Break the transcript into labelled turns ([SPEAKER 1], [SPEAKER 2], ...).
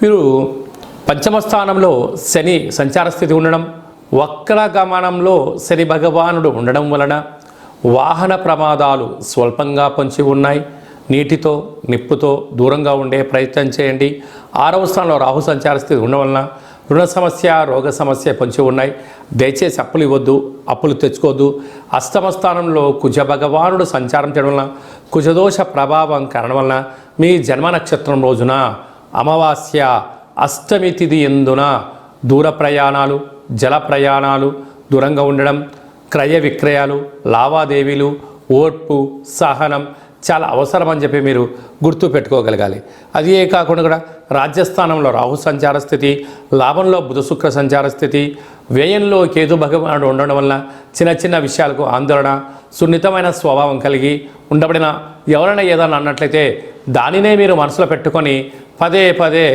[SPEAKER 1] మీరు పంచమ స్థానంలో శని సంచార స్థితి ఉండడం, వక్ర గమనంలో శని భగవానుడు ఉండడం వలన వాహన ప్రమాదాలు స్వల్పంగా పొంచి ఉన్నాయి. నీటితో నిప్పుతో దూరంగా ఉండే ప్రయత్నం చేయండి. 6వ స్థానంలో రాహు సంచార స్థితి ఉండడం వలన రుణ సమస్య, రోగ సమస్య పొంచి ఉన్నాయి. దయచేసి అప్పులు ఇవ్వద్దు, అప్పులు తెచ్చుకోవద్దు. అష్టమ స్థానంలో కుజ భగవానుడు సంచారం చేయడం వలన కుజదోష ప్రభావం కారణం వలన మీ జన్మ నక్షత్రం రోజున అమావాస్య అష్టమి తిథి ఎందున దూర ప్రయాణాలు, జల ప్రయాణాలు, దూరంగా ఉండడం, క్రయ విక్రయాలు, లావాదేవీలు, ఓర్పు, సహనం చాలా అవసరం అని చెప్పి మీరు గుర్తు పెట్టుకోగలగాలి. అదే కాకుండా కూడా రాజ్యస్థానంలో రాహు సంచార స్థితి, లాభంలో బుధ శుక్ర సంచార స్థితి, వ్యయంలో కేతు భగవానుడు ఉండడం వల్ల చిన్న చిన్న విషయాలకు ఆందోళన, సున్నితమైన స్వభావం కలిగి ఉండబడిన ఎవరైనా ఏదైనా అన్నట్లయితే దానినే మీరు మనసులో పెట్టుకొని పదే పదే